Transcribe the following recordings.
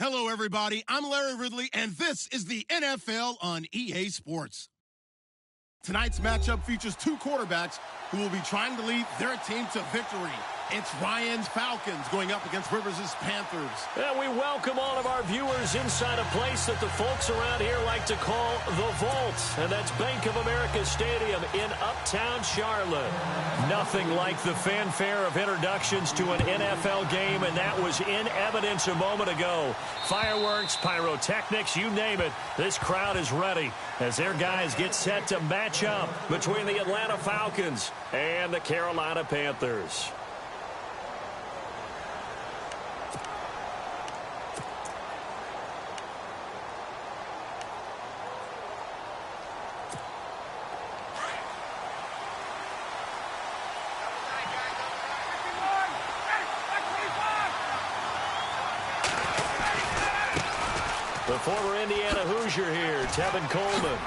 Hello, everybody. I'm Larry Ridley, and this is the NFL on EA Sports. Tonight's matchup features two quarterbacks who will be trying to lead their team to victory. It's Ryan's Falcons going up against Rivers' Panthers. And we welcome all of our viewers inside a place that the folks around here like to call the Vault. And that's Bank of America Stadium in Uptown Charlotte. Nothing like the fanfare of introductions to an NFL game, and that was in evidence a moment ago. Fireworks, pyrotechnics, you name it. This crowd is ready as their guys get set to match up between the Atlanta Falcons and the Carolina Panthers. The former Indiana Hoosier here, Tevin Coleman.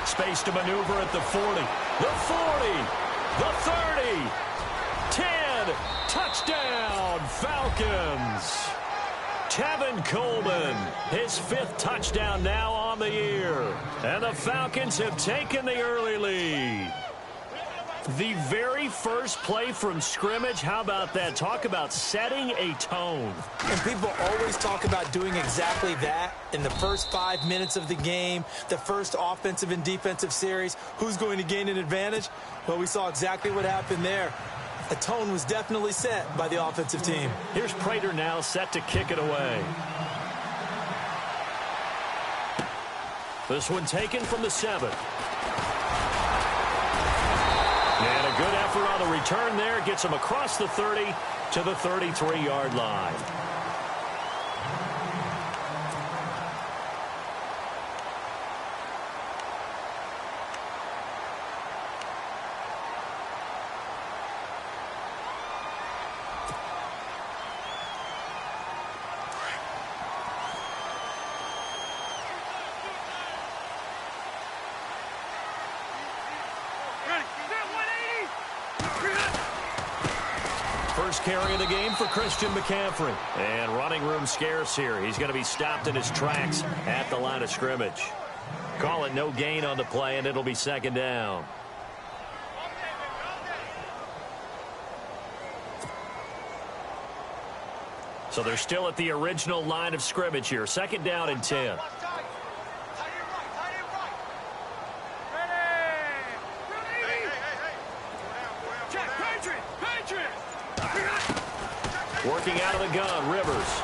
Space to maneuver at the 40. The 40. The 30. 10. Touchdown, Falcons. Tevin Coleman, his fifth touchdown now on the year. And the Falcons have taken the early lead. The very first play from scrimmage, how about that? Talk about setting a tone. And people always talk about doing exactly that in the first 5 minutes of the game, the first offensive and defensive series. Who's going to gain an advantage? Well, we saw exactly what happened there. A tone was definitely set by the offensive team. Here's Prater now set to kick it away. This one taken from the 7. And a good effort on the return there. Gets him across the 30 to the 33-yard line. First carry of the game for Christian McCaffrey. And running room scarce here. He's going to be stopped in his tracks at the line of scrimmage. Call it no gain on the play, and it'll be second down. So they're still at the original line of scrimmage here. Second down and 10. Working out of the gun, Rivers.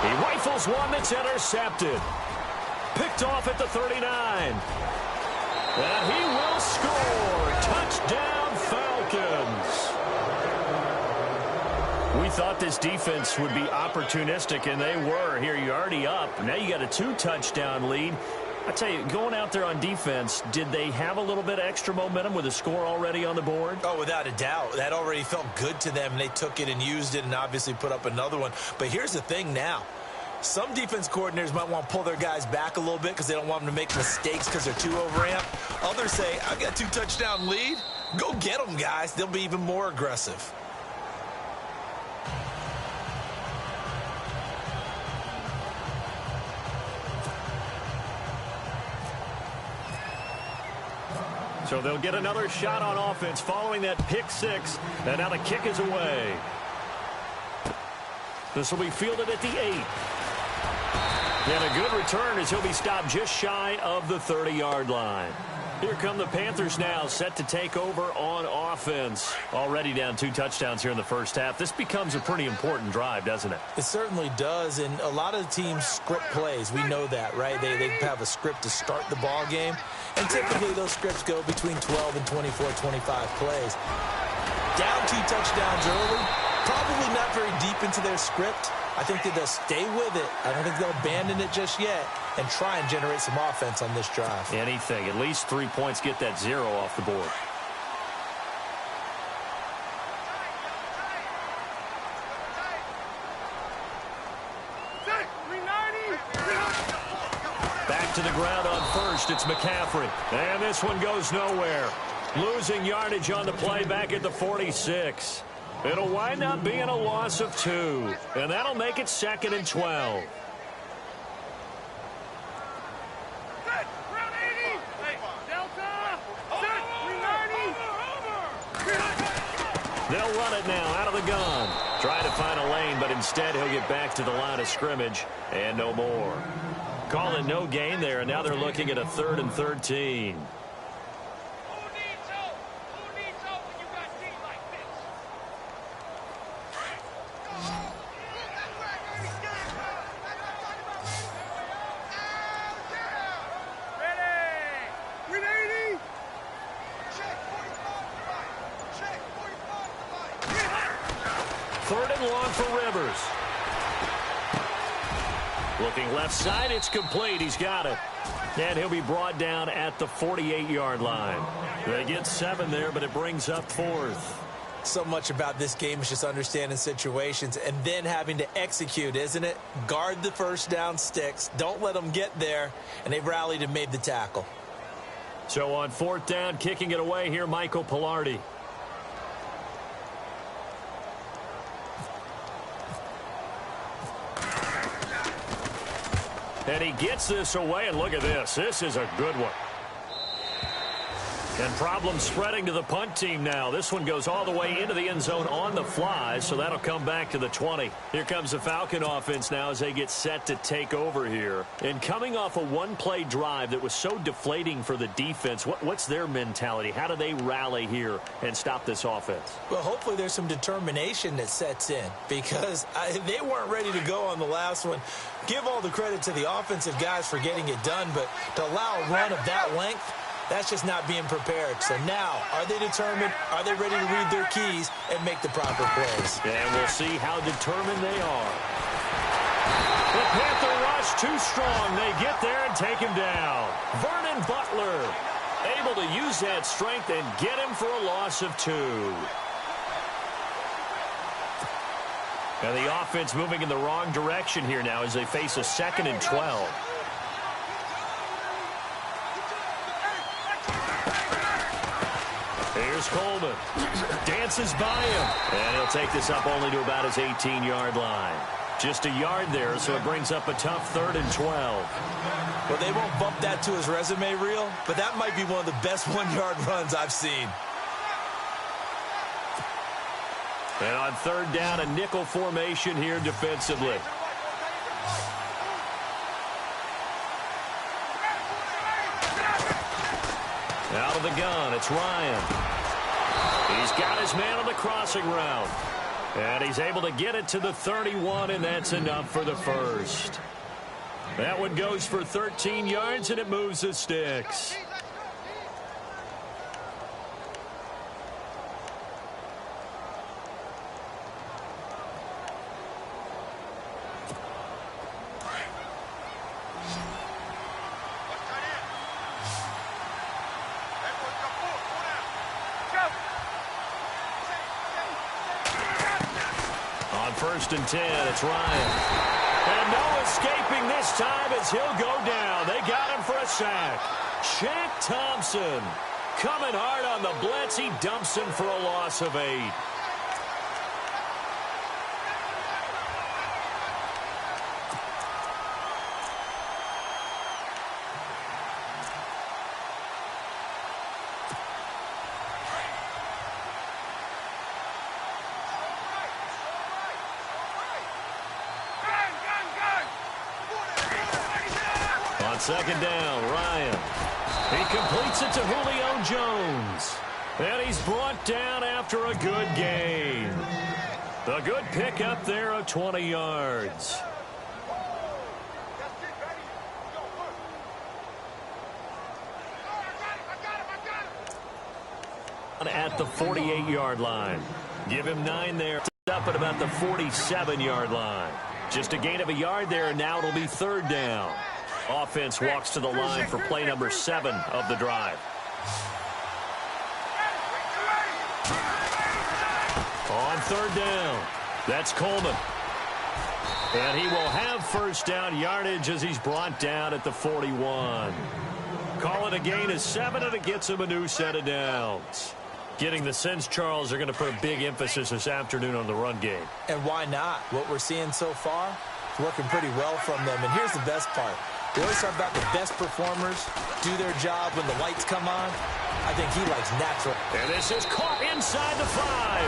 He rifles one that's intercepted. Picked off at the 39. And he will score. Touchdown, Falcons. We thought this defense would be opportunistic, and they were. Here, you're already up. Now you got a 2-touchdown lead. I tell you, going out there on defense, did they have a little bit of extra momentum with a score already on the board? Oh, without a doubt. That already felt good to them. They took it and used it and obviously put up another one. But here's the thing now. Some defense coordinators might want to pull their guys back a little bit because they don't want them to make mistakes because they're too overamped. Others say, I've got a 2-touchdown lead. Go get them, guys. They'll be even more aggressive. So they'll get another shot on offense following that pick 6. And now the kick is away. This will be fielded at the 8. And a good return as he'll be stopped just shy of the 30-yard line. Here come the Panthers now, set to take over on offense. Already down 2 touchdowns here in the first half. This becomes a pretty important drive, doesn't it? It certainly does, and a lot of teams script plays. We know that, right? They have a script to start the ball game, and typically those scripts go between 12 and 24, 25 plays. Down 2 touchdowns early, probably not very deep into their script. I think that they'll stay with it. I don't think they'll abandon it just yet and try and generate some offense on this drive. Anything. At least 3 points, get that 0 off the board. Back to the ground on first. It's McCaffrey. And this one goes nowhere. Losing yardage on the play back at the 46. It'll wind up being a loss of 2. And that'll make it 2nd and 12. They'll run it now out of the gun. Try to find a lane, but instead he'll get back to the line of scrimmage and no more. Call it no gain there, and now they're looking at a 3rd and 13. Looking left side, it's complete. He's got it. And he'll be brought down at the 48-yard line. They get 7 there, but it brings up 4th. So much about this game is just understanding situations and then having to execute, isn't it? Guard the first down sticks. Don't let them get there. And they've rallied and made the tackle. So on 4th down, kicking it away here, Michael Pilardi. And he gets this away, and look at this. This is a good one. And Problem spreading to the punt team now. This one goes all the way into the end zone on the fly, so that'll come back to the 20. Here comes the Falcon offense now as they get set to take over here. And coming off a one-play drive that was so deflating for the defense, what's their mentality? How do they rally here and stop this offense? Well, hopefully there's some determination that sets in because they weren't ready to go on the last one. Give all the credit to the offensive guys for getting it done, but to allow a run of that length, that's just not being prepared. So now, are they determined? Are they ready to read their keys and make the proper plays? And we'll see how determined they are. The Panther rush too strong. They get there and take him down. Vernon Butler able to use that strength and get him for a loss of 2. And the offense moving in the wrong direction here now as they face a 2nd and 12. Here's Coleman. Dances by him. And he'll take this up only to about his 18-yard line. Just a yard there, so it brings up a tough 3rd and 12. Well, they won't bump that to his resume reel, but that might be one of the best one-yard runs I've seen. And on 3rd down, a nickel formation here defensively. Out of the gun, it's Ryan. He's got his man on the crossing route. And he's able to get it to the 31, and that's enough for the first. That one goes for 13 yards, and it moves the sticks. On 1st and 10, it's Ryan. And no escaping this time as he'll go down. They got him for a sack. Shaq Thompson coming hard on the blitz. He dumps him for a loss of 8. On 2nd down, Ryan. He completes it to Julio Jones. And he's brought down after a good gain. The good pickup there of 20 yards. At the 48-yard line. Give him 9 there. Up at about the 47-yard line. Just a gain of a yard there, and now it'll be 3rd down. Offense walks to the line for play number 7 of the drive. On 3rd down, that's Coleman. And he will have 1st down yardage as he's brought down at the 41. Call it a gain of 7, and it gets him a new set of downs. Getting the sense, Charles, are going to put a big emphasis this afternoon on the run game. And why not? What we're seeing so far is working pretty well from them. And here's the best part. We always talk about the best performers do their job when the lights come on. I think he likes natural. And this is caught inside the 5.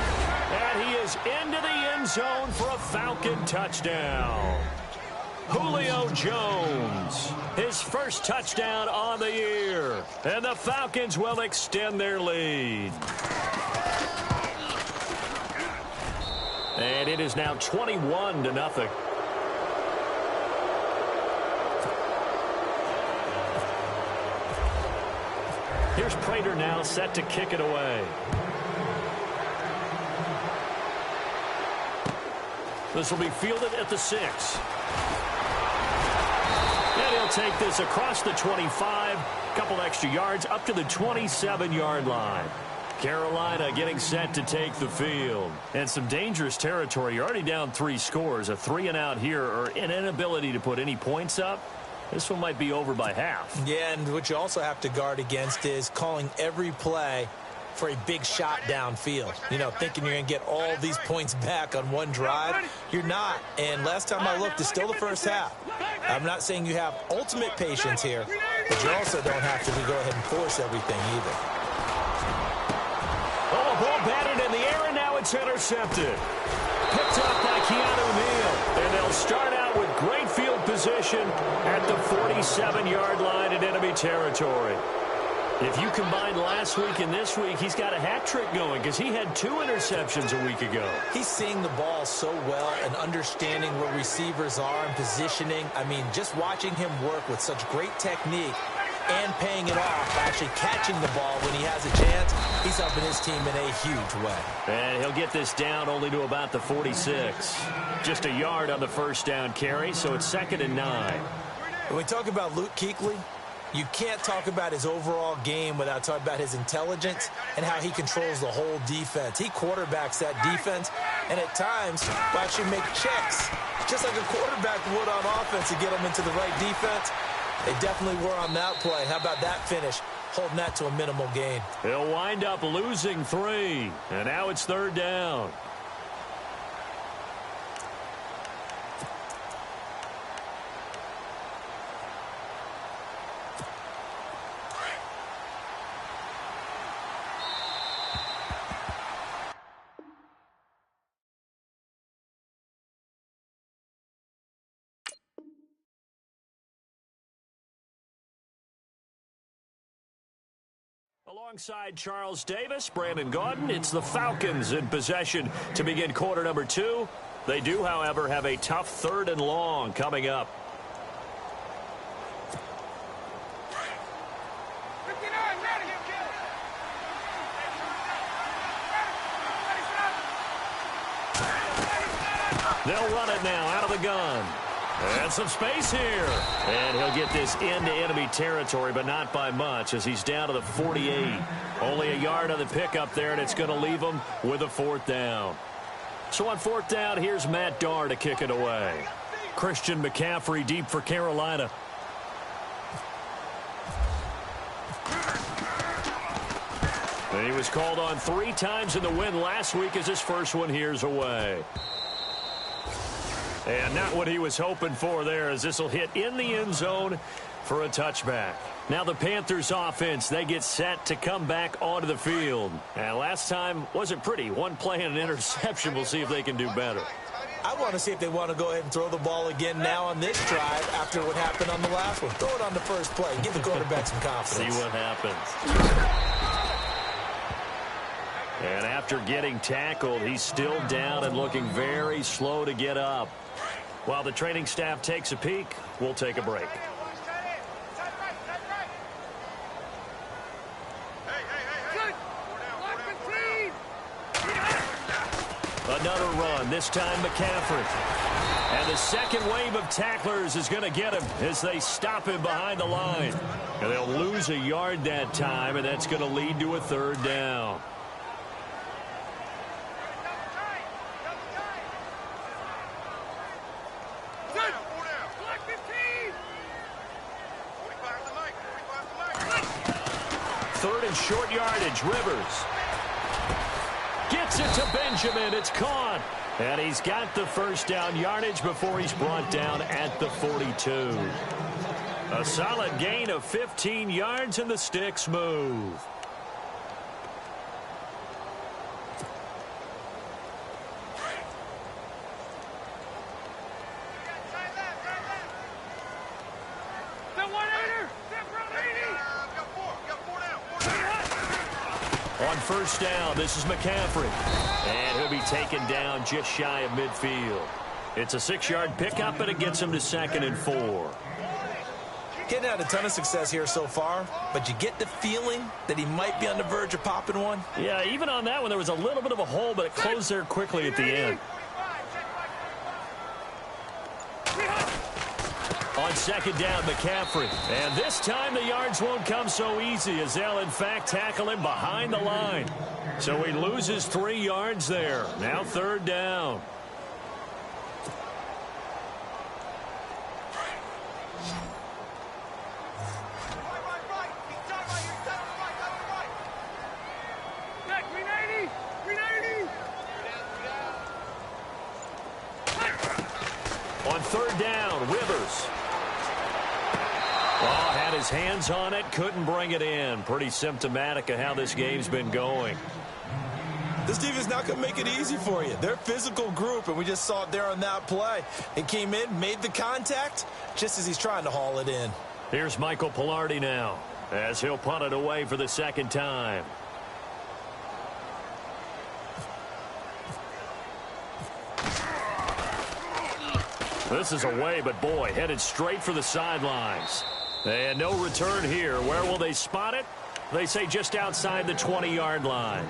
And he is into the end zone for a Falcon touchdown. Julio Jones, his first touchdown on the year. And the Falcons will extend their lead. And it is now 21-0. Here's Prater now set to kick it away. This will be fielded at the 6. And he'll take this across the 25. Couple extra yards up to the 27-yard line. Carolina getting set to take the field. And some dangerous territory. You're already down 3 scores. A 3-and-out here or an inability to put any points up. This one might be over by half. Yeah, and what you also have to guard against is calling every play for a big shot downfield. You know, thinking you're going to get all these points back on one drive. You're not. And last time I looked, it's still the first half. I'm not saying you have ultimate patience here, but you also don't have to go ahead and force everything either. ball batted in the air, and now it's intercepted. Picked up by Keanu Neal. And they'll start out with great field position at the 47-yard line in enemy territory. If you combine last week and this week, he's got a hat trick going because he had 2 interceptions a week ago. He's seeing the ball so well and understanding where receivers are and positioning. I mean, just watching him work with such great technique and paying it off, actually catching the ball when he has a chance, he's helping his team in a huge way. And he'll get this down only to about the 46. Just a yard on the first down carry, so it's 2nd and 9. When we talk about Luke Kuechly, you can't talk about his overall game without talking about his intelligence and how he controls the whole defense. He quarterbacks that defense, and at times will actually make checks, just like a quarterback would on offense to get them into the right defense. They definitely were on that play. How about that finish? Holding that to a minimal gain. He'll wind up losing 3, and now it's 3rd down. Alongside Charles Davis, Brandon Gaudin, it's the Falcons in possession to begin quarter number 2. They do, however, have a tough 3rd and long coming up. They'll run it now out of the gun. And some space here. And he'll get this into enemy territory, but not by much as he's down to the 48. Only a yard on the pickup there, and it's going to leave him with a 4th down. So on 4th down, here's Matt Darr to kick it away. Christian McCaffrey deep for Carolina. And he was called on 3 times in the win last week as his first one here's away. And not what he was hoping for there as this will hit in the end zone for a touchback. Now the Panthers offense, they get set to come back onto the field. And last time wasn't pretty. 1 play and an interception. We'll see if they can do better. I want to see if they want to go ahead and throw the ball again now on this drive after what happened on the last one. Throw it on the first play. Give the quarterback some confidence. See what happens. And after getting tackled, he's still down and looking very slow to get up. While the training staff takes a peek, we'll take a break. Another run, this time McCaffrey. And the second wave of tacklers is going to get him as they stop him behind the line. And they'll lose a yard that time, and that's going to lead to a 3rd down. Short yardage, Rivers gets it to Benjamin. It's caught, and he's got the first down yardage before he's brought down at the 42. A solid gain of 15 yards, and the sticks move. On first down, this is McCaffrey. And he'll be taken down just shy of midfield. It's a 6-yard pickup, and it gets him to 2nd and 4. Getting had a ton of success here so far, but you get the feeling that he might be on the verge of popping one. Yeah, even on that one, there was a little bit of a hole, but it closed there quickly at the end. On 2nd down, McCaffrey. And this time the yards won't come so easy as they'll, in fact, tackle him behind the line. So he loses 3 yards there. Now 3rd down. On 3rd down, Rivers. Oh, had his hands on it, couldn't bring it in. Pretty symptomatic of how this game's been going. This defense is not going to make it easy for you. They're a physical group, and we just saw it there on that play. It came in, made the contact, just as he's trying to haul it in. Here's Michael Pilardi now, as he'll punt it away for the second time. This is away, but boy, headed straight for the sidelines. And no return here. Where will they spot it? They say just outside the 20-yard line.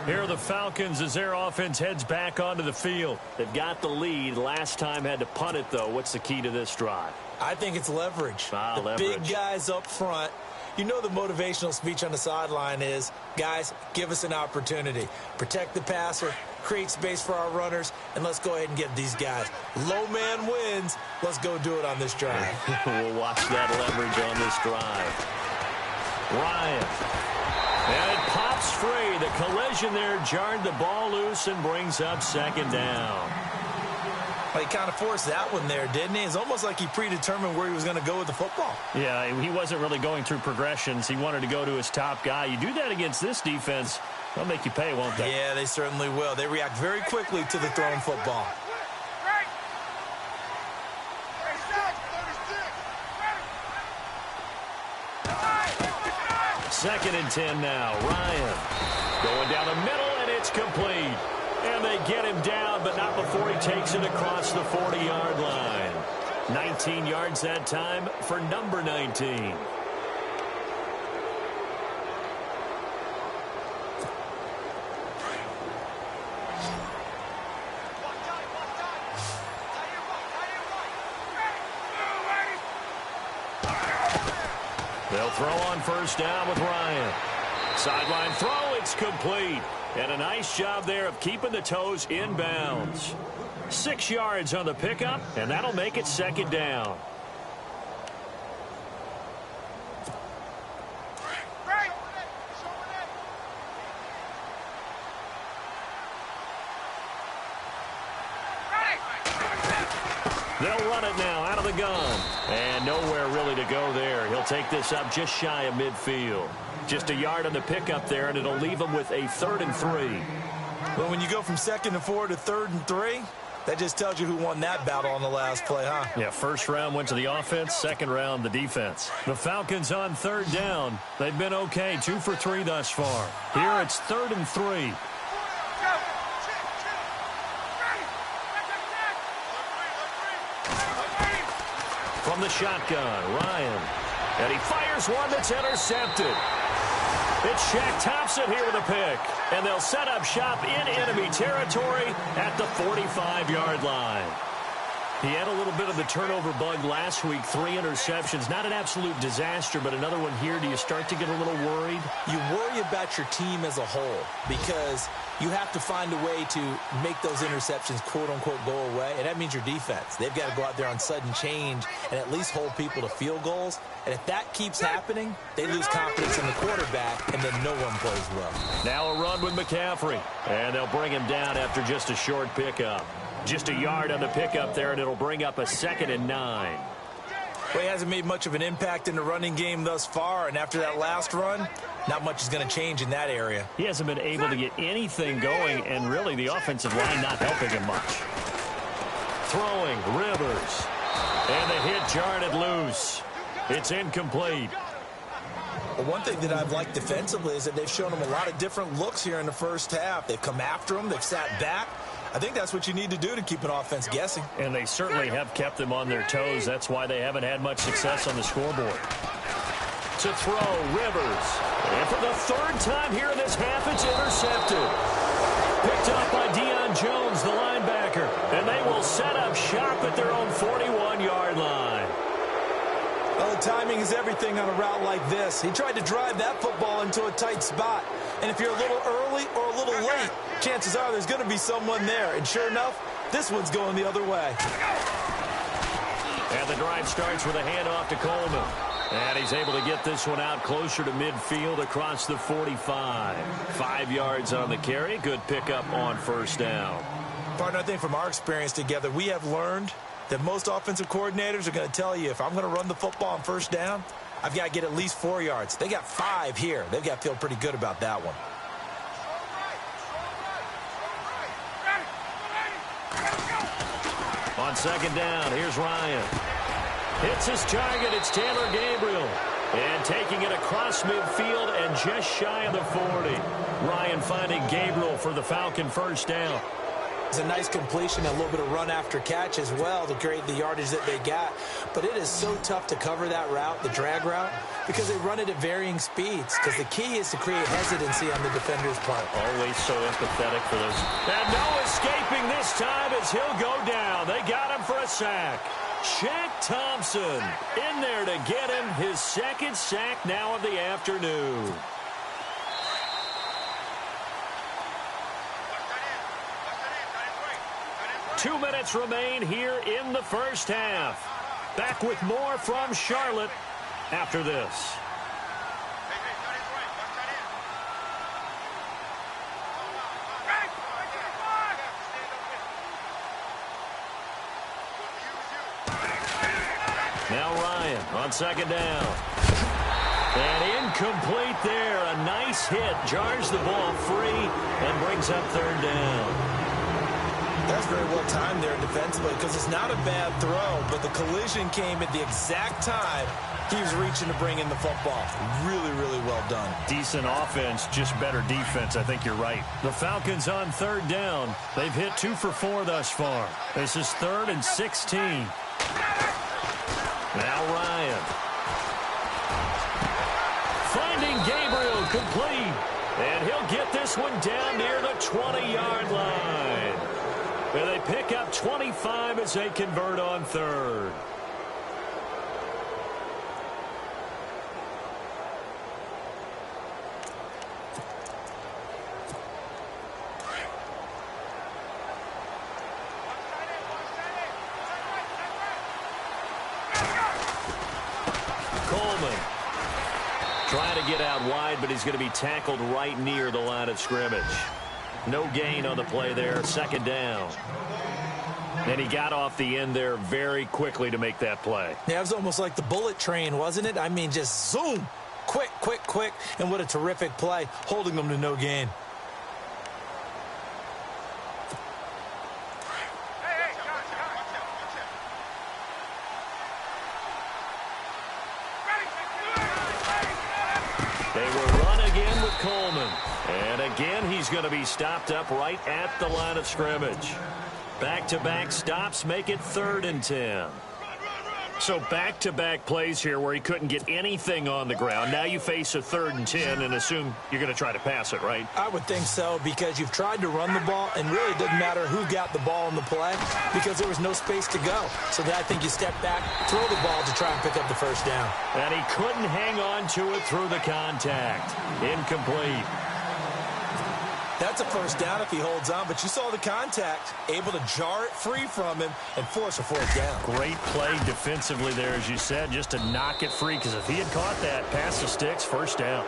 Here are the Falcons as their offense heads back onto the field. They've got the lead. Last time had to punt it, though. What's the key to this drive? I think it's leverage. Leverage. Big guys up front. You know the motivational speech on the sideline is, guys, give us an opportunity. Protect the passer, create space for our runners, and let's go ahead and get these guys. Low man wins. Let's go do it on this drive. We'll watch that leverage on this drive. Ryan. And it pops free. The collision there jarred the ball loose and brings up second down. Well, he kind of forced that one there, didn't he? It's almost like he predetermined where he was going to go with the football. Yeah, he wasn't really going through progressions. He wanted to go to his top guy. You do that against this defense, they'll make you pay, won't they? Yeah, they certainly will. They react very quickly to the thrown football. Second and 10 now. Ryan going down the middle, and it's complete. And they get him down, but not before he takes it across the 40-yard line. 19 yards that time for number 19. They'll throw on first down with Ryan. Sideline throw, it's complete. And a nice job there of keeping the toes in bounds. 6 yards on the pickup, and that'll make it second down. They'll run it now out of the gun. And nowhere really to go there. He'll take this up just shy of midfield. Just a yard on the pickup there, and it'll leave him with a 3rd and 3. Well, when you go from 2nd and 4 to 3rd and 3, that just tells you who won that battle on the last play, huh? Yeah, first round went to the offense, second round the defense. The Falcons on 3rd down. They've been okay, 2 for 3 thus far. Here it's 3rd and 3. From the shotgun, Ryan. And he fires one that's intercepted. It's Shaq Thompson here with a pick. And they'll set up shop in enemy territory at the 45-yard line. He had a little bit of the turnover bug last week, 3 interceptions. Not an absolute disaster, but another one here. Do you start to get a little worried? You worry about your team as a whole because you have to find a way to make those interceptions, quote-unquote, go away, and that means your defense. They've got to go out there on sudden change and at least hold people to field goals. And if that keeps happening, they lose confidence in the quarterback, and then no one plays well. Now a run with McCaffrey, and they'll bring him down after just a short pickup. Just a yard on the pickup there, and it'll bring up a 2nd and 9. Well, he hasn't made much of an impact in the running game thus far, and after that last run, not much is going to change in that area. He hasn't been able to get anything going, and really the offensive line not helping him much. Throwing, Rivers. And the hit jarred it loose. It's incomplete. Well, one thing that I've liked defensively is that they've shown him a lot of different looks here in the first half. They've come after him. They've sat back. I think that's what you need to do to keep an offense guessing. And they certainly have kept them on their toes. That's why they haven't had much success on the scoreboard. To throw, Rivers. And for the 3rd time here in this half, it's intercepted. Picked up by Deion Jones, the linebacker. And they will set up shop at their own 41-yard line. Well, the timing is everything on a route like this. He tried to drive that football into a tight spot. And if you're a little early or a little late, chances are there's going to be someone there. And sure enough, this one's going the other way. And the drive starts with a handoff to Coleman. And he's able to get this one out closer to midfield across the 45. 5 yards on the carry. Good pickup on first down. Partner, I think from our experience together, we have learned that most offensive coordinators are going to tell you if I'm going to run the football on first down, I've got to get at least 4 yards. They got 5 here. They've got to feel pretty good about that one. On second down, here's Ryan. Hits his target. It's Taylor Gabriel. And taking it across midfield and just shy of the 40. Ryan finding Gabriel for the Falcon first down. It's a nice completion, a little bit of run after catch as well to create the yardage that they got. But it is so tough to cover that route, the drag route, because they run it at varying speeds. Because the key is to create hesitancy on the defender's part. Always so empathetic for those. And no escaping this time as he'll go down. They got him for a sack. Shaq Thompson in there to get him his second sack now of the afternoon. Two minutes remain here in the first half. Back with more from Charlotte after this. Now Ryan on second down. And incomplete there. A nice hit. Jars the ball free and brings up third down. That's very well timed there defensively because it's not a bad throw, but the collision came at the exact time he was reaching to bring in the football. Really, really well done. Decent offense, just better defense. I think you're right. The Falcons on third down. They've hit 2 for 4 thus far. This is 3rd and 16. Now Ryan. Finding Gabriel complete. And he'll get this one down near the 20-yard line. And they pick up 25 as they convert on third. Coleman trying to get out wide, but he's going to be tackled right near the line of scrimmage. No gain on the play there. Second down. And he got off the end there very quickly to make that play. Yeah, it was almost like the bullet train, wasn't it? I mean, just zoom. Quick, quick, quick. And what a terrific play, holding them to no gain. They will run again with Coleman. And again, he's going to be stopped up right at the line of scrimmage. Back-to-back stops make it 3rd and 10. So back-to-back plays here where he couldn't get anything on the ground. Now you face a 3rd and 10 and assume you're going to try to pass it, right? I would think so because you've tried to run the ball, and really it doesn't matter who got the ball in the play because there was no space to go. So then I think you step back, throw the ball to try and pick up the first down. And he couldn't hang on to it through the contact. Incomplete. That's a first down if he holds on, but you saw the contact, able to jar it free from him and force a fourth down. Great play defensively there, as you said, just to knock it free, because if he had caught that, pass the sticks, first down.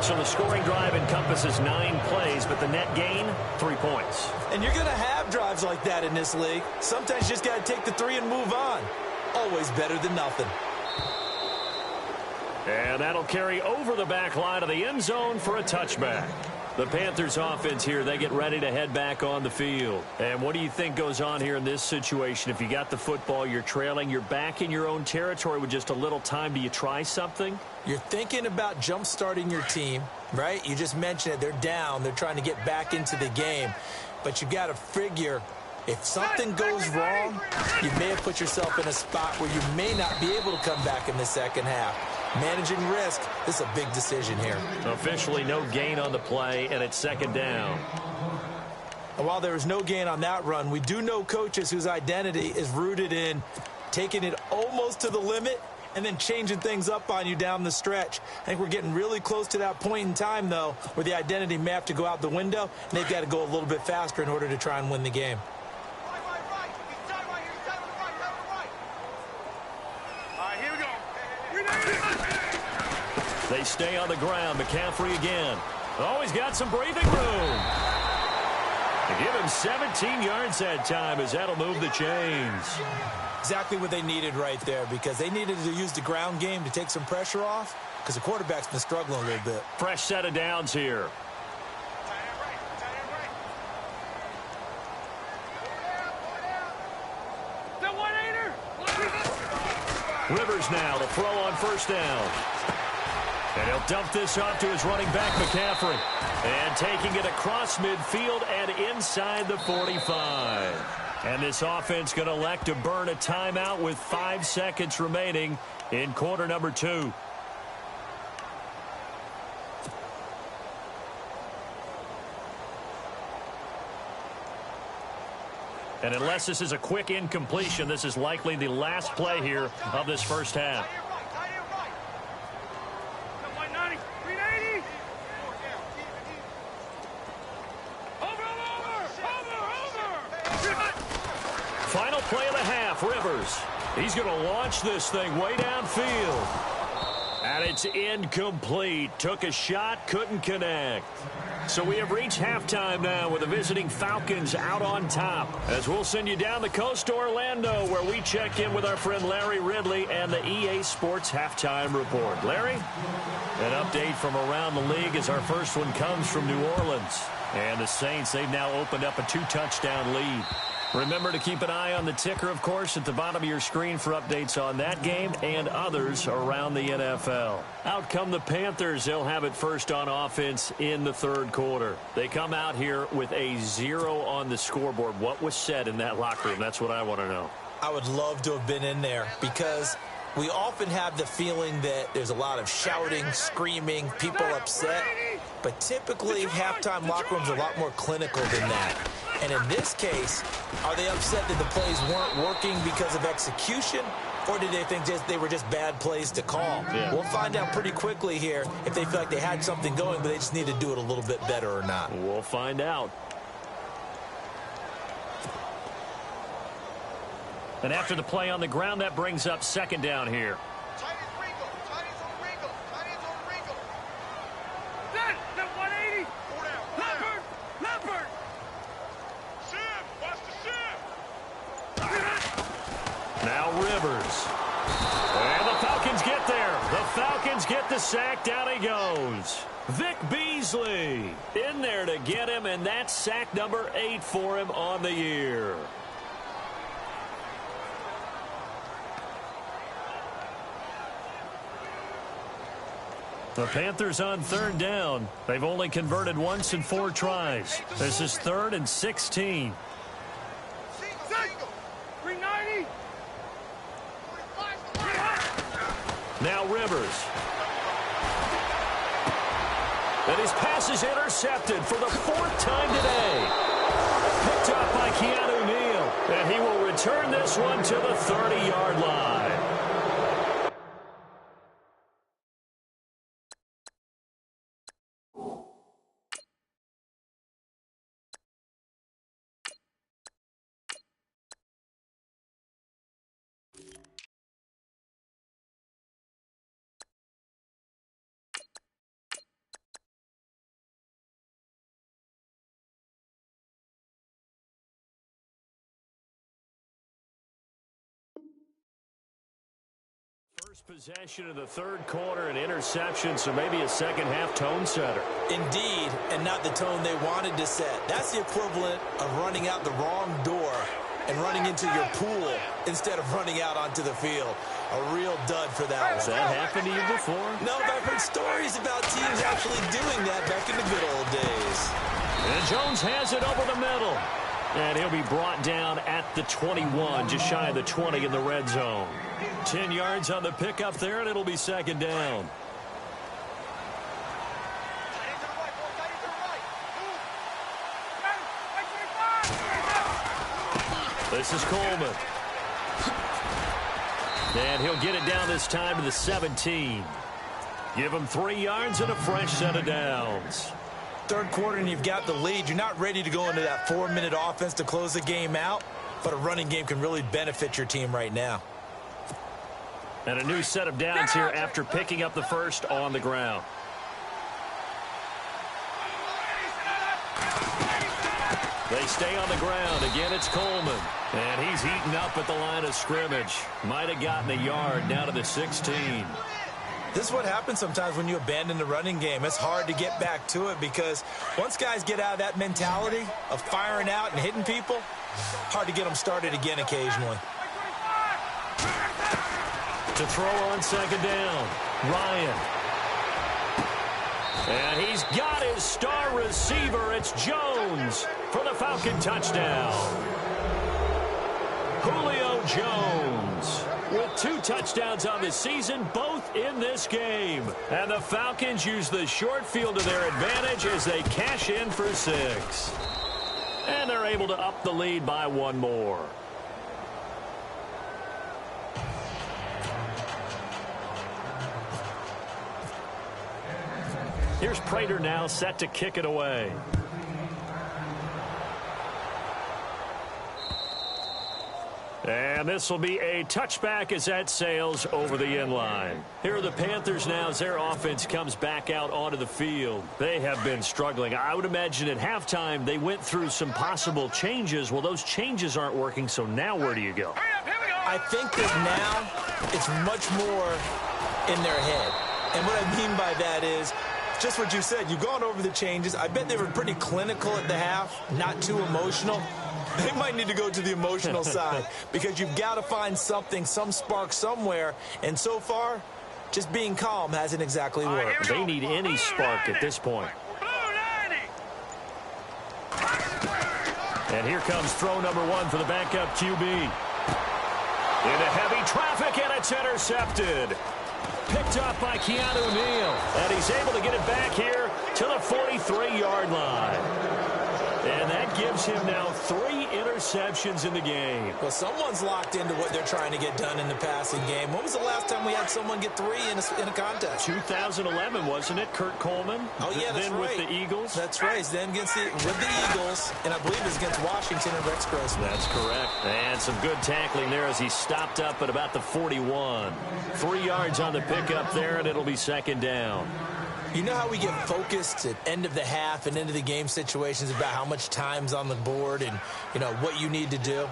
So the scoring drive encompasses 9 plays, but the net gain, 3 points. And you're going to have drives like that in this league. Sometimes you just got to take the 3 and move on. Always better than nothing. And that'll carry over the back line of the end zone for a touchback. The Panthers offense here, they get ready to head back on the field. And what do you think goes on here in this situation? If you got the football, you're trailing, you're back in your own territory with just a little time. Do you try something? You're thinking about jump-starting your team, right? You just mentioned it. They're down. They're trying to get back into the game. But you got to figure if something goes wrong, you may have put yourself in a spot where you may not be able to come back in the second half. Managing risk, this is a big decision here. Officially no gain on the play, and it's second down. And while there is no gain on that run, we do know coaches whose identity is rooted in taking it almost to the limit and then changing things up on you down the stretch. I think we're getting really close to that point in time, though, where the identity may have to go out the window, and they've got to go a little bit faster in order to try and win the game. They stay on the ground. McCaffrey again. Oh, he's got some breathing room. They give him 17 yards that time as that'll move the chains. Exactly what they needed right there because they needed to use the ground game to take some pressure off because the quarterback's been struggling a little bit. Fresh set of downs here. Rivers now to throw on first down. And he'll dump this off to his running back, McCaffrey. And taking it across midfield and inside the 45. And this offense going to elect to burn a timeout with 5 seconds remaining in quarter number 2. And unless this is a quick incompletion, this is likely the last play here of this first half. Final play of the half, Rivers. He's going to launch this thing way downfield. And it's incomplete. Took a shot, couldn't connect. So we have reached halftime now with the visiting Falcons out on top. As we'll send you down the coast to Orlando, where we check in with our friend Larry Ridley and the EA Sports Halftime Report. Larry, an update from around the league as our first one comes from New Orleans. And the Saints, they've now opened up a 2-touchdown lead. Remember to keep an eye on the ticker, of course, at the bottom of your screen for updates on that game and others around the NFL. Out come the Panthers. They'll have it first on offense in the third quarter. They come out here with a 0 on the scoreboard. What was said in that locker room? That's what I want to know. I would love to have been in there because we often have the feeling that there's a lot of shouting, screaming, people upset. But typically, halftime locker rooms are a lot more clinical than that. And in this case, are they upset that the plays weren't working because of execution, or did they think they were just bad plays to call? Yeah. We'll find out pretty quickly here if they feel like they had something going, but they just need to do it a little bit better or not. We'll find out. And after the play on the ground, that brings up second down here. Now Rivers. And the Falcons get there. The Falcons get the sack. Down he goes. Vic Beasley in there to get him, and that's sack number 8 for him on the year. The Panthers on third down. They've only converted once in 4 tries. This is 3rd and 16. Now Rivers. And his pass is intercepted for the 4th time today. Picked up by Keanu Neal. And he will return this one to the 30-yard line. First possession of the third quarter, an interception, so maybe a second-half tone setter. Indeed, and not the tone they wanted to set. That's the equivalent of running out the wrong door and running into your pool instead of running out onto the field. A real dud for that one. Has that happened to you before? No, but I've heard stories about teams actually doing that back in the good old days. And Jones has it over the middle. And he'll be brought down at the 21, just shy of the 20 in the red zone. 10 yards on the pickup there, and it'll be second down. This is Coleman. And he'll get it down this time to the 17. Give him 3 yards and a fresh set of downs. Third quarter and you've got the lead. You're not ready to go into that 4-minute offense to close the game out, but a running game can really benefit your team right now. And a new set of downs here after picking up the first on the ground. They stay on the ground. Again, it's Coleman. And he's eaten up at the line of scrimmage. Might have gotten a yard down to the 16. This is what happens sometimes when you abandon the running game. It's hard to get back to it because once guys get out of that mentality of firing out and hitting people, hard to get them started again occasionally. To throw on second down, Ryan. And he's got his star receiver. It's Jones for the Falcon touchdown. Julio Jones with 2 touchdowns on the season, both in this game. And the Falcons use the short field to their advantage as they cash in for 6. And they're able to up the lead by 1 more. Here's Prater now set to kick it away. And this will be a touchback as that sails over the end line. Here are the Panthers now as their offense comes back out onto the field. They have been struggling. I would imagine at halftime they went through some possible changes. Well, those changes aren't working, so now where do you go? I think that now it's much more in their head. And what I mean by that is just what you said. You've gone over the changes. I bet they were pretty clinical at the half, not too emotional. They might need to go to the emotional side because you've got to find something, some spark somewhere. And so far, just being calm hasn't exactly worked. They need any spark at this point. And here comes throw number 1 for the backup QB. Into heavy traffic, and it's intercepted. Picked up by Keanu Neal. And he's able to get it back here to the 43-yard line. And that gives him now 3 interceptions in the game. Well, someone's locked into what they're trying to get done in the passing game. When was the last time we had someone get 3 in a contest? 2011, wasn't it? Kurt Coleman. Oh, yeah, that's then right. With the Eagles. That's right. Then with the Eagles, and I believe it was against Washington and Rex Grossman. That's correct. And some good tackling there as he stopped up at about the 41. 3 yards on the pickup there, and it'll be second down. You know how we get focused at end of the half and into the game situations about how much time's on the board and, you know, what you need to do?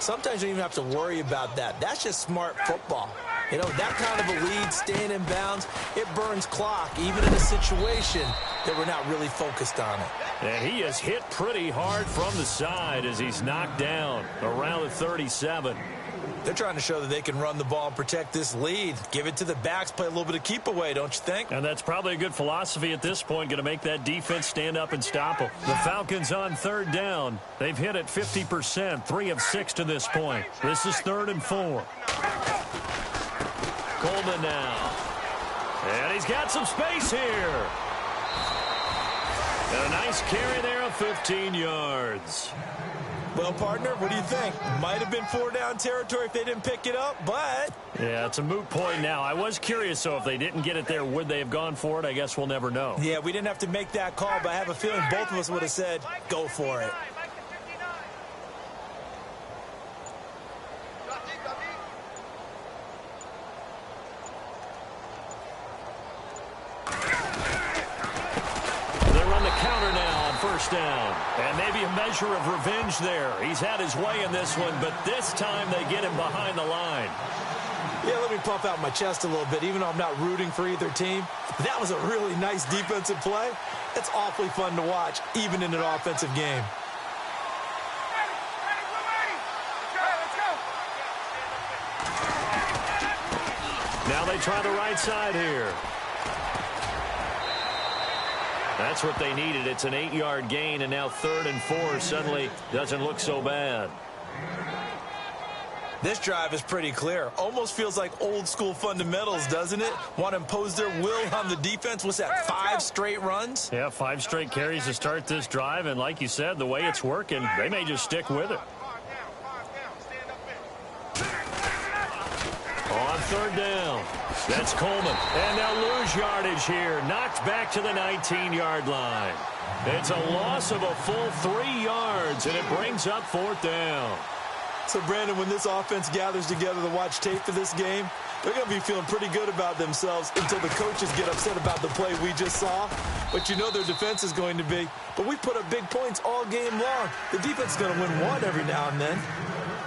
Sometimes you don't even have to worry about that. That's just smart football. You know, that kind of a lead, staying in bounds, it burns clock, even in a situation that we're not really focused on it. And he is hit pretty hard from the side as he's knocked down around the 37. They're trying to show that they can run the ball and protect this lead. Give it to the backs, play a little bit of keep away, don't you think? And that's probably a good philosophy at this point, going to make that defense stand up and stop them. The Falcons on third down. They've hit it 50%, 3 of 6 to this point. This is 3rd and 4. Coleman now. And he's got some space here. And a nice carry there of 15 yards. Well, partner, what do you think? Might have been 4-down territory if they didn't pick it up, but... Yeah, it's a moot point now. I was curious, so if they didn't get it there, would they have gone for it? I guess we'll never know. Yeah, we didn't have to make that call, but I have a feeling both of us would have said, go for it. Down. And maybe a measure of revenge there. He's had his way in this one, but this time they get him behind the line. Yeah, let me pump out my chest a little bit, even though I'm not rooting for either team. That was a really nice defensive play. It's awfully fun to watch, even in an offensive game. Now they try the right side here. That's what they needed. It's an 8-yard gain, and now 3rd and 4 suddenly doesn't look so bad. This drive is pretty clear. Almost feels like old school fundamentals, doesn't it? Want to impose their will on the defense. What's that, 5 straight runs? Yeah, 5 straight carries to start this drive, and like you said, the way it's working, they may just stick with it. On 3rd down, that's Coleman. And they'll lose yardage here. Knocked back to the 19-yard line. It's a loss of a full 3 yards, and it brings up 4th down. So, Brandon, when this offense gathers together to watch tape for this game, they're going to be feeling pretty good about themselves until the coaches get upset about the play we just saw. But you know their defense is going to be. But we put up big points all game long. The defense is going to win one every now and then.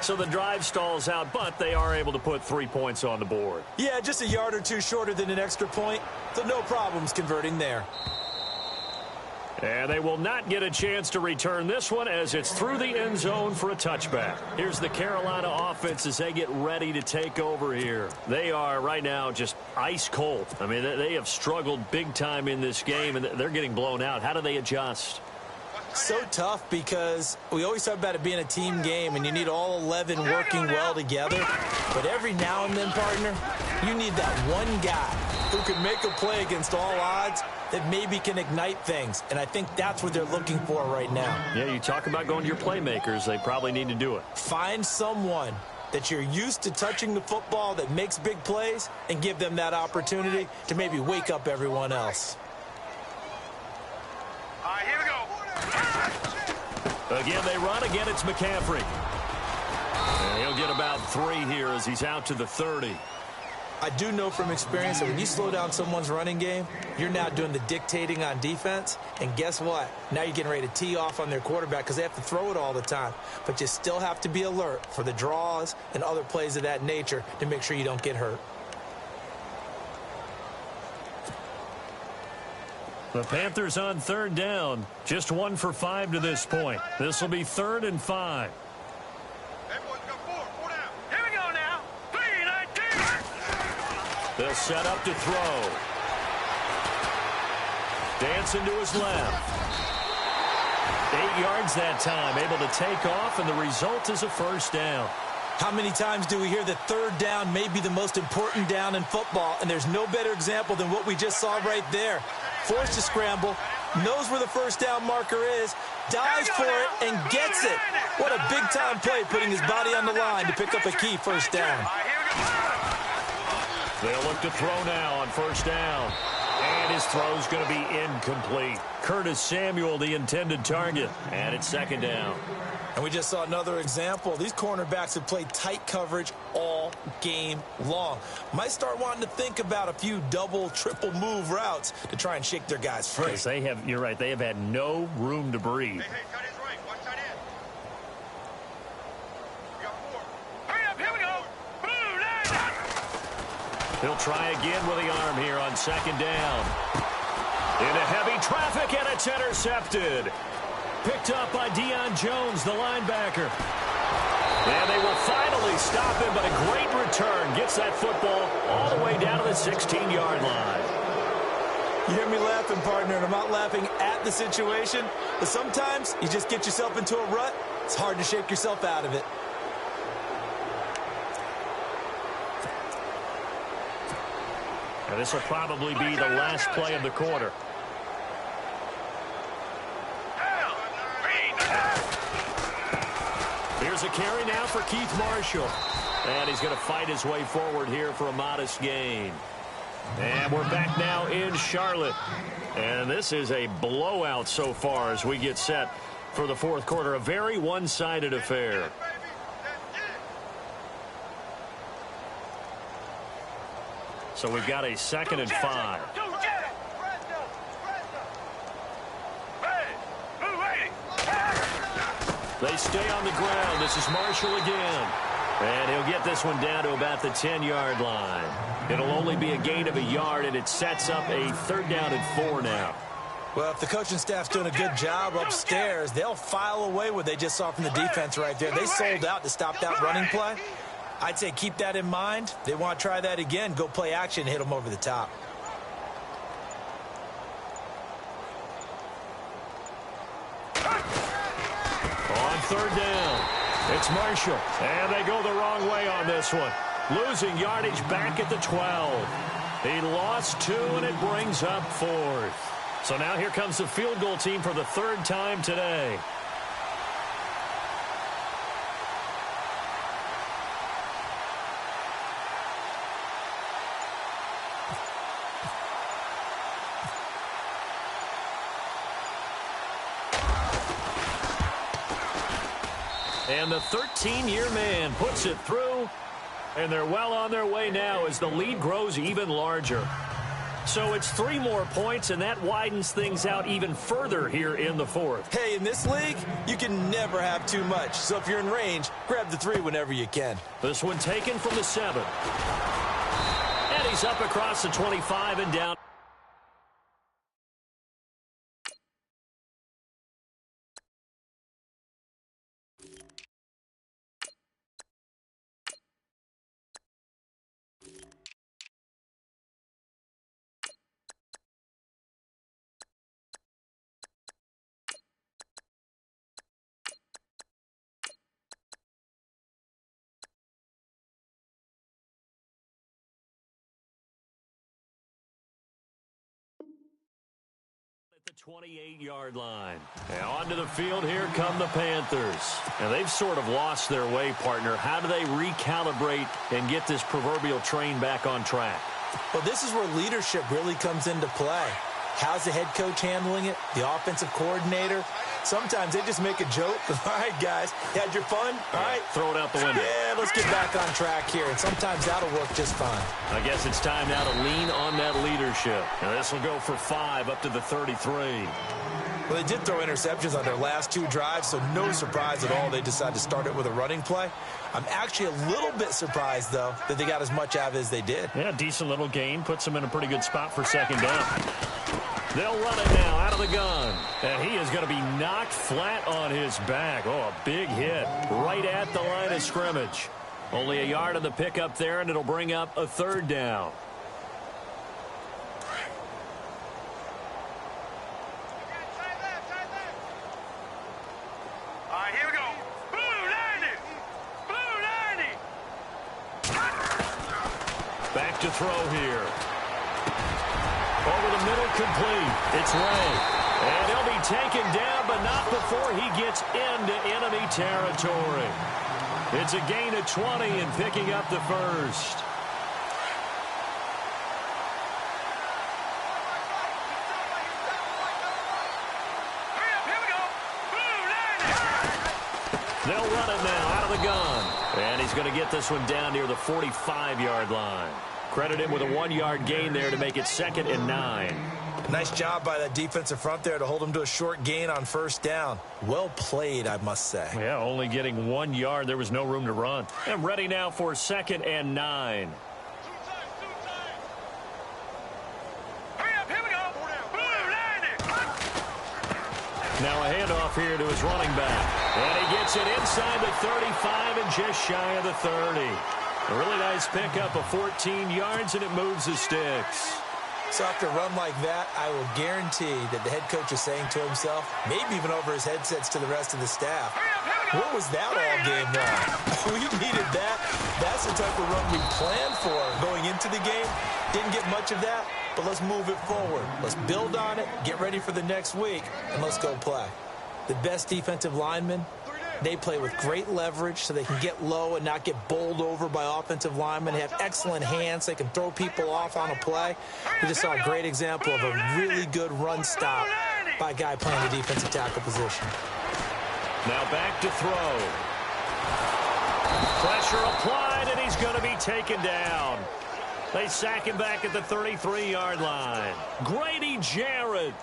So the drive stalls out, but they are able to put 3 points on the board. Yeah, just a yard or two shorter than an extra point, so no problems converting there. And they will not get a chance to return this one as it's through the end zone for a touchback. Here's the Carolina offense as they get ready to take over here. They are right now just ice cold. I mean, they have struggled big time in this game, and they're getting blown out. How do they adjust? So tough because we always talk about it being a team game and you need all 11 working well together. But every now and then, partner, you need that one guy who can make a play against all odds that maybe can ignite things. And I think that's what they're looking for right now. Yeah, you talk about going to your playmakers. They probably need to do it. Find someone that you're used to touching the football that makes big plays and give them that opportunity to maybe wake up everyone else. All right, here we go. Again, they run. Again, it's McCaffrey. And he'll get about 3 here as he's out to the 30. I do know from experience that when you slow down someone's running game, you're now doing the dictating on defense. And guess what? Now you're getting ready to tee off on their quarterback because they have to throw it all the time. But you still have to be alert for the draws and other plays of that nature to make sure you don't get hurt. The Panthers on 3rd down. Just 1 for 5 to this point. This will be 3rd and 5. Here we go now. 3-19. They'll set up to throw. Dancing to his left. 8 yards that time. Able to take off, and the result is a first down. How many times do we hear that 3rd down may be the most important down in football, and there's no better example than what we just saw right there. Forced to scramble, knows where the first down marker is, dives for it, and gets it. What a big-time play, putting his body on the line to pick up a key first down. They'll look to throw now on first down. And his throw's going to be incomplete. Curtis Samuel, the intended target. And it's 2nd down. And we just saw another example. These cornerbacks have played tight coverage all game long. Might start wanting to think about a few double, triple move routes to try and shake their guys free. Yes, they have, you're right, they have had no room to breathe. Hey, cut his right. Watch that end. We got 4. Hurry up, here we go. Boom, He'll try again with the arm here on 2nd down. Into heavy traffic, and it's intercepted. Picked up by Deion Jones, the linebacker. And they will finally stop him, but a great return. Gets that football all the way down to the 16-yard line. You hear me laughing, partner, and I'm not laughing at the situation, but sometimes you just get yourself into a rut. It's hard to shake yourself out of it. And this will probably be the last play of the quarter. Here's a carry now for Keith Marshall. And he's going to fight his way forward here for a modest gain. And we're back now in Charlotte. And this is a blowout so far as we get set for the 4th quarter. A very one-sided affair. So we've got a 2nd and 5. They stay on the ground. This is Marshall again. And he'll get this one down to about the 10-yard line. It'll only be a gain of a yard, and it sets up a 3rd down and 4 now. Well, if the coaching staff's doing a good job upstairs, they'll file away what they just saw from the defense right there. They sold out to stop that running play. I'd say keep that in mind. They want to try that again. Go play action, hit them over the top. On 3rd down, it's Marshall. And they go the wrong way on this one. Losing yardage back at the 12. He lost 2, and it brings up 4th. So now here comes the field goal team for the 3rd time today. And the 13-year man puts it through, and they're well on their way now as the lead grows even larger. So it's 3 more points, and that widens things out even further here in the 4th. Hey, in this league, you can never have too much. So if you're in range, grab the 3 whenever you can. This one taken from the 7. And he's up across the 25 and down. 28-yard line. And onto the field, here come the Panthers. And they've sort of lost their way, partner. How do they recalibrate and get this proverbial train back on track? Well, this is where leadership really comes into play. How's the head coach handling it? The offensive coordinator? Sometimes they just make a joke. All right, guys, you had your fun? All right. Throw it out the window. Yeah, let's get back on track here. And sometimes that'll work just fine. I guess it's time now to lean on that leadership. Now this will go for 5 up to the 33. Well, they did throw interceptions on their last 2 drives, so no surprise at all they decided to start it with a running play. I'm actually a little bit surprised, though, that they got as much out of it as they did. Yeah, decent little gain. Puts them in a pretty good spot for second down. They'll run it now out of the gun. And he is going to be knocked flat on his back. Oh, a big hit right at the line of scrimmage. Only a yard on the pickup there, and it'll bring up a 3rd down. All right, here we go. Blue 90. Blue 90. Back to throw here. Over the middle, complete. It's Ray. And he'll be taken down, but not before he gets into enemy territory. It's a gain of 20 and picking up the first. Hurry up, here we go. Blue 90. They'll run it now out of the gun. And he's going to get this one down near the 45-yard line. Credit him with a 1-yard gain there to make it 2nd and 9. Nice job by that defensive front there to hold him to a short gain on 1st down. Well played, I must say. Yeah, only getting 1 yard. There was no room to run. And ready now for 2nd and 9. Hurry up, here we go. Blue 90. Now a handoff here to his running back. And he gets it inside the 35 and just shy of the 30. A really nice pickup of 14 yards, and it moves the sticks. So after a run like that, I will guarantee that the head coach is saying to himself, maybe even over his headsets to the rest of the staff, what was that all game long? We needed that. That's the type of run we planned for going into the game. Didn't get much of that, but let's move it forward. Let's build on it, get ready for the next week, and let's go play. The best defensive linemen, they play with great leverage so they can get low and not get bowled over by offensive linemen. They have excellent hands. They can throw people off on a play. We just saw a great example of a really good run stop by a guy playing the defensive tackle position. Now back to throw. Pressure applied, and he's going to be taken down. They sack him back at the 33-yard line. Grady Jarrett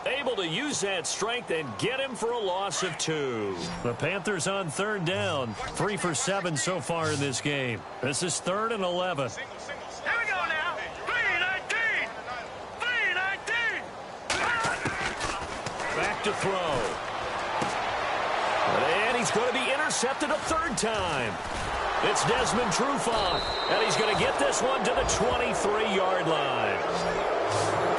able to use that strength and get him for a loss of 2. The Panthers on 3rd down. 3 for 7 so far in this game. This is 3rd and 11. Here we go now. 319. 319. Back to throw. And he's going to be intercepted a 3rd time. It's Desmond Trufant, and he's going to get this one to the 23-yard line.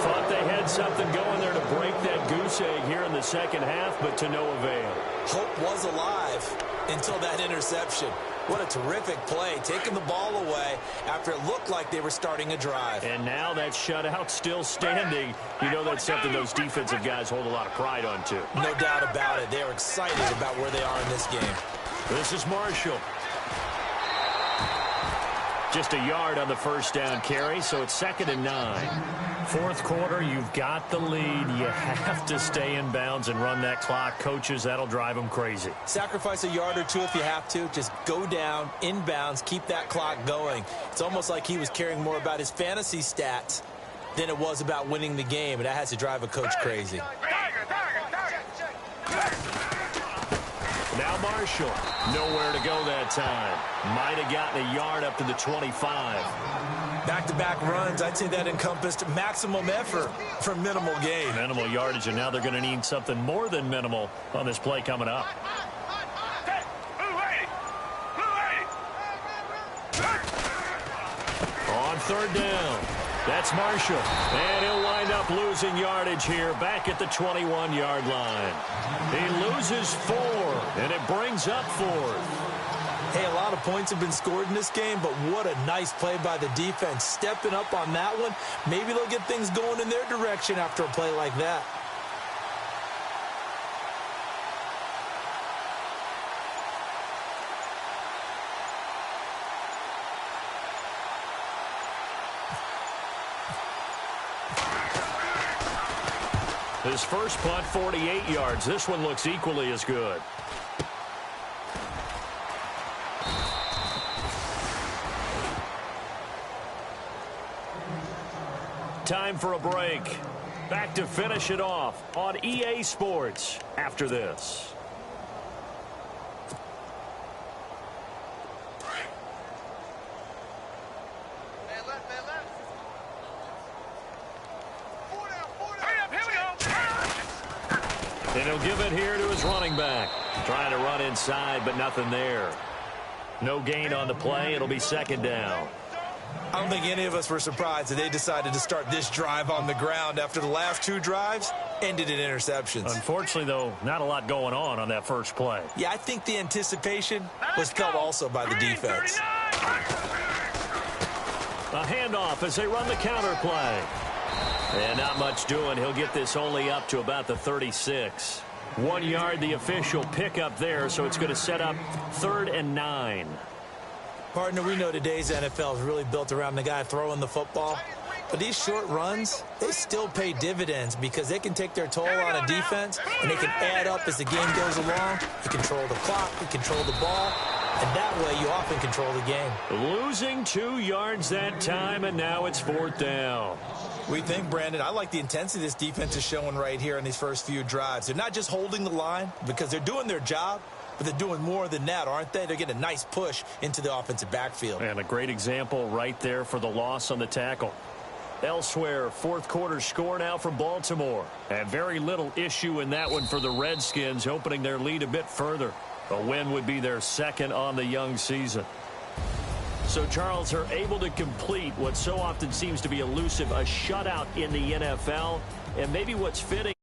Thought they had something going there to break that goose egg here in the second half, but to no avail. Hope was alive until that interception. What a terrific play, taking the ball away after it looked like they were starting a drive. And now that shutout still standing. You know that's something those defensive guys hold a lot of pride on, too. No doubt about it. They are excited about where they are in this game. This is Marshall. Just a yard on the 1st down carry, so it's 2nd and 9. 4th quarter, you've got the lead. You have to stay in bounds and run that clock. Coaches, that'll drive them crazy. Sacrifice a yard or 2 if you have to. Just go down, in bounds, keep that clock going. It's almost like he was caring more about his fantasy stats than it was about winning the game, and that has to drive a coach crazy. Now Marshall, nowhere to go that time. Might have gotten a yard up to the 25. Back-to-back runs, I'd say that encompassed maximum effort for minimal gain. Minimal yardage, and now they're going to need something more than minimal on this play coming up. On 3rd down, that's Marshall. And he'll wind up losing yardage here back at the 21-yard line. He loses 4, and it brings up 4th. Hey, a lot of points have been scored in this game, but what a nice play by the defense. Stepping up on that one, maybe they'll get things going in their direction after a play like that. His first punt, 48 yards. This one looks equally as good. Time for a break. Back to finish it off on EA Sports after this. And he'll give it here to his running back. Trying to run inside, but nothing there. No gain on the play. It'll be second down. I don't think any of us were surprised that they decided to start this drive on the ground after the last two drives ended in interceptions. Unfortunately, though, not a lot going on that first play. Yeah, I think the anticipation was felt also by the defense. A handoff as they run the counter play. And not much doing. He'll get this only up to about the 36. 1 yard, the official pickup there, so it's going to set up 3rd and 9. Partner, we know today's NFL is really built around the guy throwing the football. But these short runs, they still pay dividends because they can take their toll on a defense, and they can add up as the game goes along. You control the clock, you control the ball, and that way you often control the game. Losing 2 yards that time, and now it's 4th down. We think, Brandon, I like the intensity this defense is showing right here in these first few drives. They're not just holding the line because they're doing their job, but they're doing more than that, aren't they? They're getting a nice push into the offensive backfield. And a great example right there for the loss on the tackle. Elsewhere, fourth quarter score now from Baltimore. And very little issue in that one for the Redskins, opening their lead a bit further. A win would be their second on the young season. So, Charles, are able to complete what so often seems to be elusive, a shutout in the NFL. And maybe what's fitting